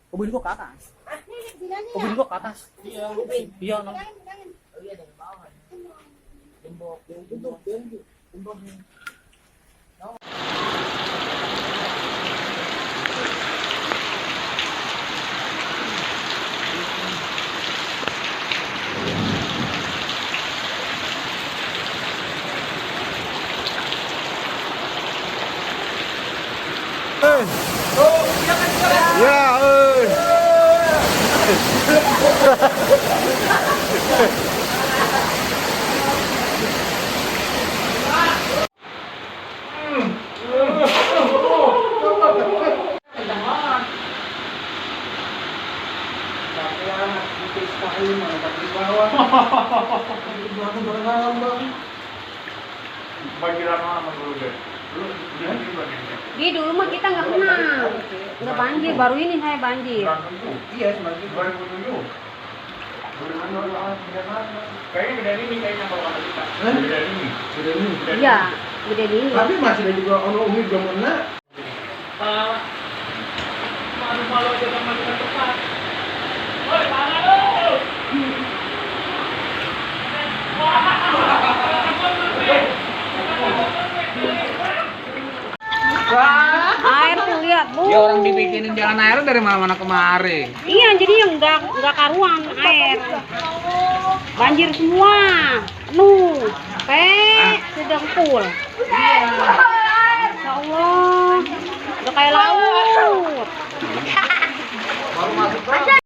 Ubin gua ke atas. Ubin gua ke atas. Iya, ubin. Iya, no. Oh iya, dari bawah. Gembok, gembok. Ya, Di dulu mah kita nggak pernah, nggak banjir. Baru ini saya banjir. Iya, 2007. Kayaknya beda ini kayaknya kalau kata kita. Beda ini. Iya, gede ini. Tapi masih ada juga ono umi gamana. Malu-malu aja kan mandi tempat. Woi, tangan lu. Air tuh lihat, Bu. Ya orang dibikinin jalan air dari mana-mana kemari. Iya, jadi yang nggak karuan air. Banjir semua. Nuh, sedang full. Iya. Ya Allah, udah kayak laut. Baru masuk